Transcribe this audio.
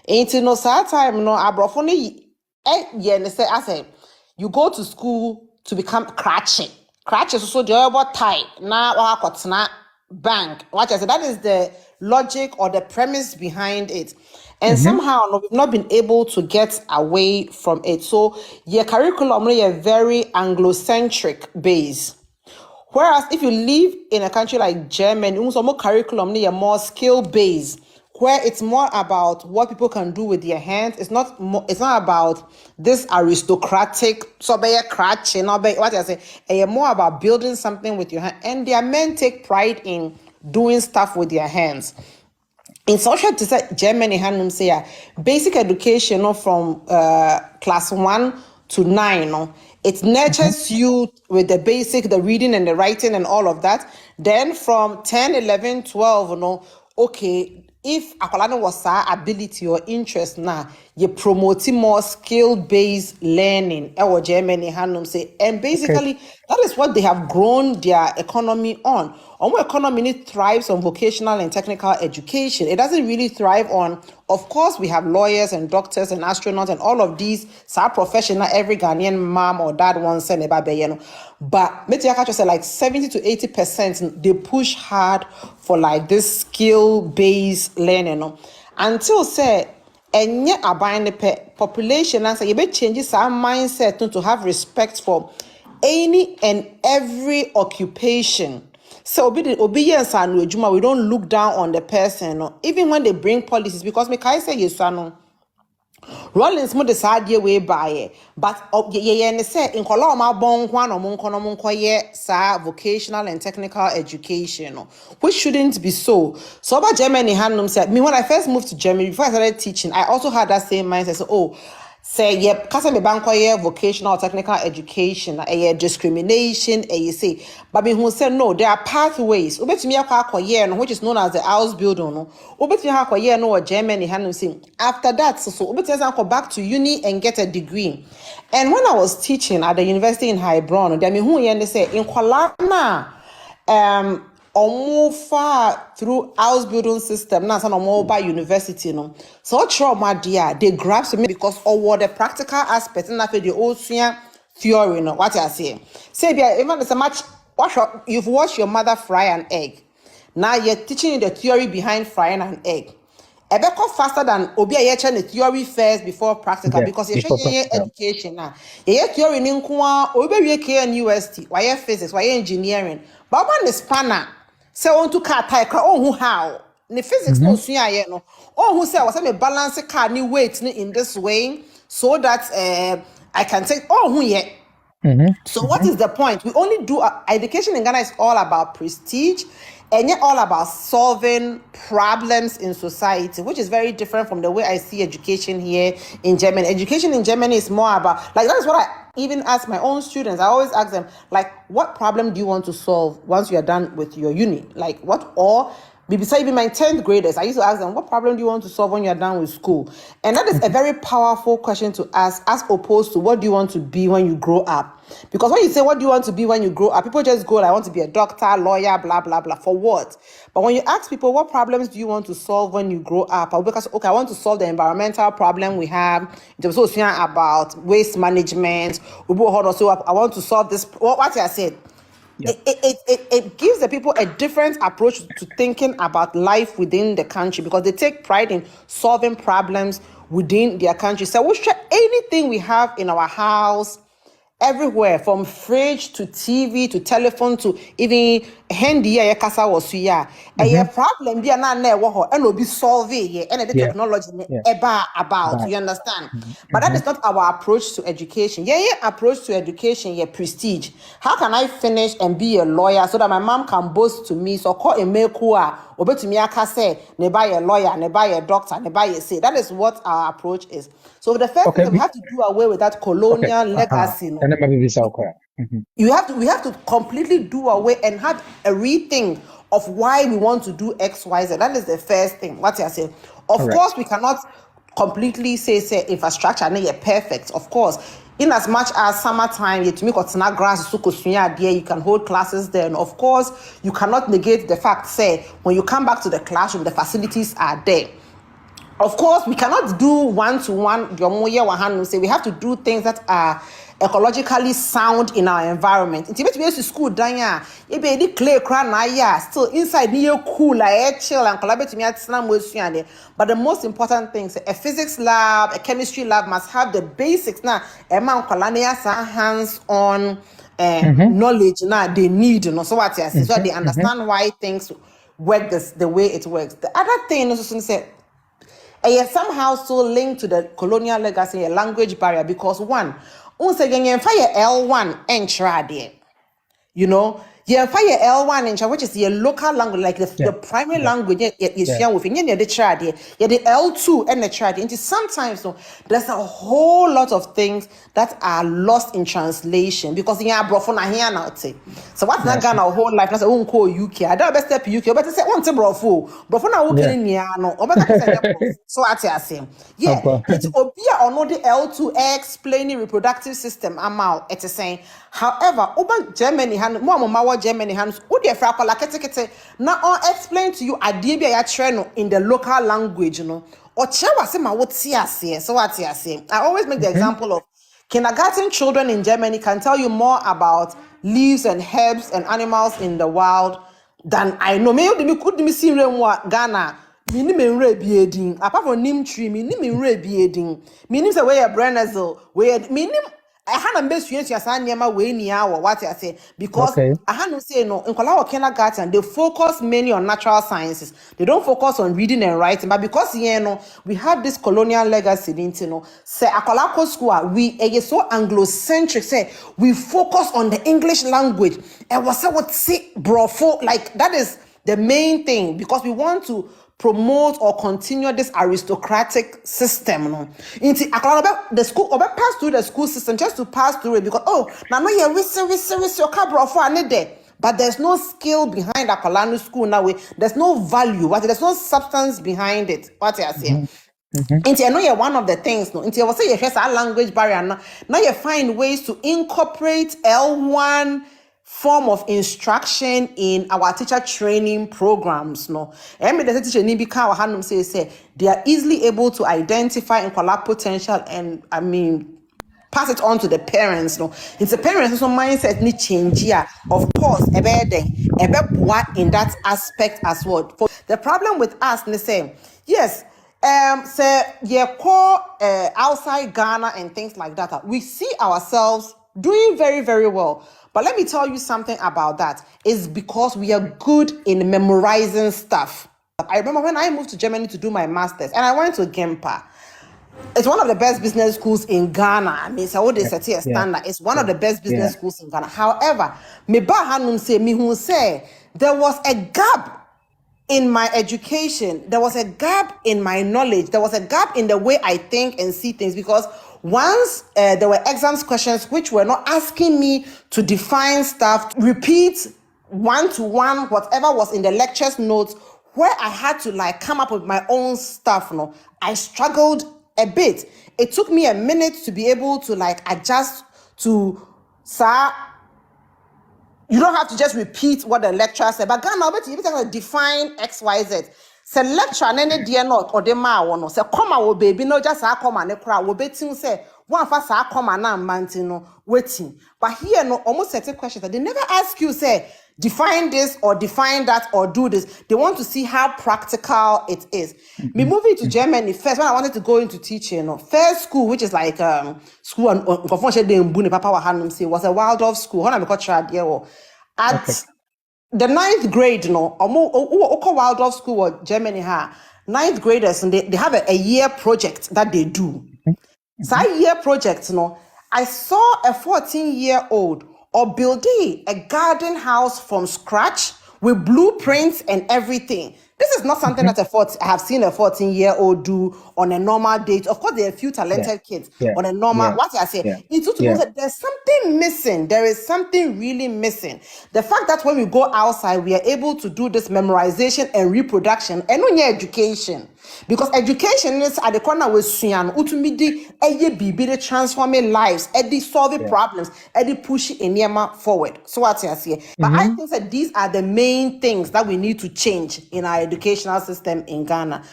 Ain't no sad time, no, abrofone, say, I said, you go to school to become cratching. Cratch is also the other tie. Now, what's not bank. What I said, that is the logic or the premise behind it. And somehow we've not been able to get away from it. So your curriculum is a very anglocentric base. Whereas if you live in a country like Germany, more curriculum is more skill based, where it's more about what people can do with their hands. It's not about this aristocratic so be a crutch, what I say. It's more about building something with your hand. And their men take pride in doing stuff with their hands. In social Germany, basic education from class 1 to 9. It nurtures you with the basic, the reading and the writing and all of that. Then from 10, 11, 12, okay, if akwalano was ability or interest now, you promoting more skill-based learning. Germany, and basically that is what they have grown their economy on. Our economy thrives on vocational and technical education. It doesn't really thrive on, of course, we have lawyers and doctors and astronauts and all of these professional, every Ghanaian mom or dad wants to but say like 70 to 80% they push hard for like this skill-based learning. Until say and yet abide the population and say you better change our mindset to have respect for any and every occupation. So obedience and we don't look down on the person, even when they bring policies, because me kai say yes no. Rollins mo decide way by but ye say in koloma bon kwan no monko sa vocational and technical education, which shouldn't be so. So about Germany handum said me when I first moved to Germany, before I started teaching, I also had that same mindset. So say yep, kasa me banko vocational technical education, discrimination, you say, but me who said no, there are pathways. Ubetumi akwa which is known as the house building. No, ubetumi akwa no Germany handum saying after that, so ubetumi go back to uni and get a degree. And when I was teaching at the university in Heilbronn, there me who say in Kwalana, or far through house building system now some mobile university so trauma dear they grasp me because what the practical aspect and after the old theory what I say even so much you've watched your mother fry an egg, now you're teaching you the theory behind frying an egg. A bit faster than obi a the theory first before practical, because you're education now. You theory in Kwa, obi university, why physics, why engineering, but one is spanner. So on to car type, who how the physics no suya no. Who say was a balance car ni weight in this way so that I can take who yet. So what is the point? We only do education in Ghana is all about prestige and yet all about solving problems in society, which is very different from the way I see education here in Germany. Education in Germany is more about, like, that is what I even ask my own students. I always ask them, like, what problem do you want to solve once you are done with your uni? Like, what, or besides even my 10th graders, I used to ask them, what problem do you want to solve when you're done with school? And that is a very powerful question to ask, as opposed to what do you want to be when you grow up? Because when you say, what do you want to be when you grow up? People just go, I want to be a doctor, lawyer, blah, blah, blah. For what? But when you ask people, what problems do you want to solve when you grow up? Because, okay, I want to solve the environmental problem we have. There's also about waste management. I want to solve this. What I said. Yeah. It gives the people a different approach to thinking about life within the country, because they take pride in solving problems within their country. So we share anything we have in our house, everywhere, from fridge to TV to telephone to even handy kasa wasuya. A problem be na and will be solved and the technology about. You understand? But that is not our approach to education. Approach to education, prestige. How can I finish and be a lawyer so that my mom can boast to me? So call a mekua or to me aka say ne buy a lawyer, ne buy a doctor, ne buy a say. That is what our approach is. So the first thing, we have to do away with that colonial legacy. We have to completely do away and have a rethink of why we want to do X, Y, Z. That is the first thing. What I say. Of course, we cannot completely say infrastructure is perfect. Of course, in as much as summertime, you can grass, you can hold classes there. And of course, you cannot negate the fact, say, when you come back to the classroom, the facilities are there. Of course, we cannot do one-to-one. Say we have to do things that are ecologically sound in our environment. Until we to school, Danya, it be the clay crown, still inside near cool, like chill and collaborate me at Slam with you. But the most important things, a physics lab, a chemistry lab must have the basics now. Among colonial hands-on knowledge now they need, so what I say, so they understand why things work the way it works. The other thing is to say. Somehow so linked to the colonial legacy, a language barrier, because one, once again, you fire L1 and trade, you know, you fire L1 and which is your local language, like the primary language, you share with you, the trade, you the L2 and the trade. And sometimes there's a whole lot of things that are lost in translation because you are brought from here now. So what's not gonna a whole life? I say, oh, call UK. I don't best step UK, but I say, one to brought now working in no, or so I say, yeah, it's obia or not the L2 explaining reproductive system. I'm out. It's saying, however, over Germany, more Germany hands, would you frack like now I'll explain to you a DBA trend in the local language, or chewa say my what see so what say. I always make the example of kindergarten children in Germany can tell you more about leaves and herbs and animals in the wild than I know. Maybe me could me see Ghana. Minim apart from nim tree, minim rebieding. Minim say where Brennazel, where minim. I had a best yes, I never way near what I say because I had to say no in kindergarten they focus mainly on natural sciences. They don't focus on reading and writing, but because we have this colonial legacy, say Akolako school we are so anglocentric. Say we focus on the English language and what say brofo like that is the main thing because we want to promote or continue this aristocratic system. The school or pass through the school system just to pass through it because now you whistle cabra for a day. But there's no skill behind a colonial school now. There's no value, there's no substance behind it. What I say. I know you're one of the things, no. Until I say you have a language barrier now you find ways to incorporate L1 form of instruction in our teacher training programs, no. And the teacher need be say they are easily able to identify and collect potential and pass it on to the parents, no. It's the parents' mindset need change here. Of course, a what in that aspect as well. The problem with us, they say yes. Say outside Ghana and things like that. We see ourselves doing very, very well. But let me tell you something about that. It's because we are good in memorizing stuff. I remember when I moved to Germany to do my master's and I went to GMP. It's one of the best business schools in Ghana. I mean, so they set a standard. It's one of the best business schools in Ghana. However, me say there was a gap in my education. There was a gap in my knowledge. There was a gap in the way I think and see things because once there were exams questions which were not asking me to define stuff, repeat one-to-one whatever was in the lectures notes, where I had to come up with my own stuff. I struggled a bit. It took me a minute to be able to adjust to you don't have to just repeat what the lecturer said. But Ghana, you have to define X, Y, Z. Say lecture and dear not or the ma one. Say come wo baby no just come and crowd. Wo betting say one fast come and mountain waiting. But here no almost certain questions that they never ask you say define this or define that or do this. They want to see how practical it is. Me moving to Germany first when I wanted to go into teaching. First school which is like school and Papa was a Waldorf school. At the 9th grade, Waldorf school or Germany, 9th graders, and they have a year project that they do. So year project, I saw a 14-year-old building a garden house from scratch with blueprints and everything. This is not something that I have seen a 14-year-old do on a normal date. Of course, there are a few talented kids on a normal. What I say, there's something missing. There is something really missing. The fact that when we go outside, we are able to do this memorization and reproduction and on your education. Because education is at the corner with Suyan, Utumidi, Bibi, transforming lives, solving problems, pushing Enyama forward. So what I say. But I think that these are the main things that we need to change in our educational system in Ghana.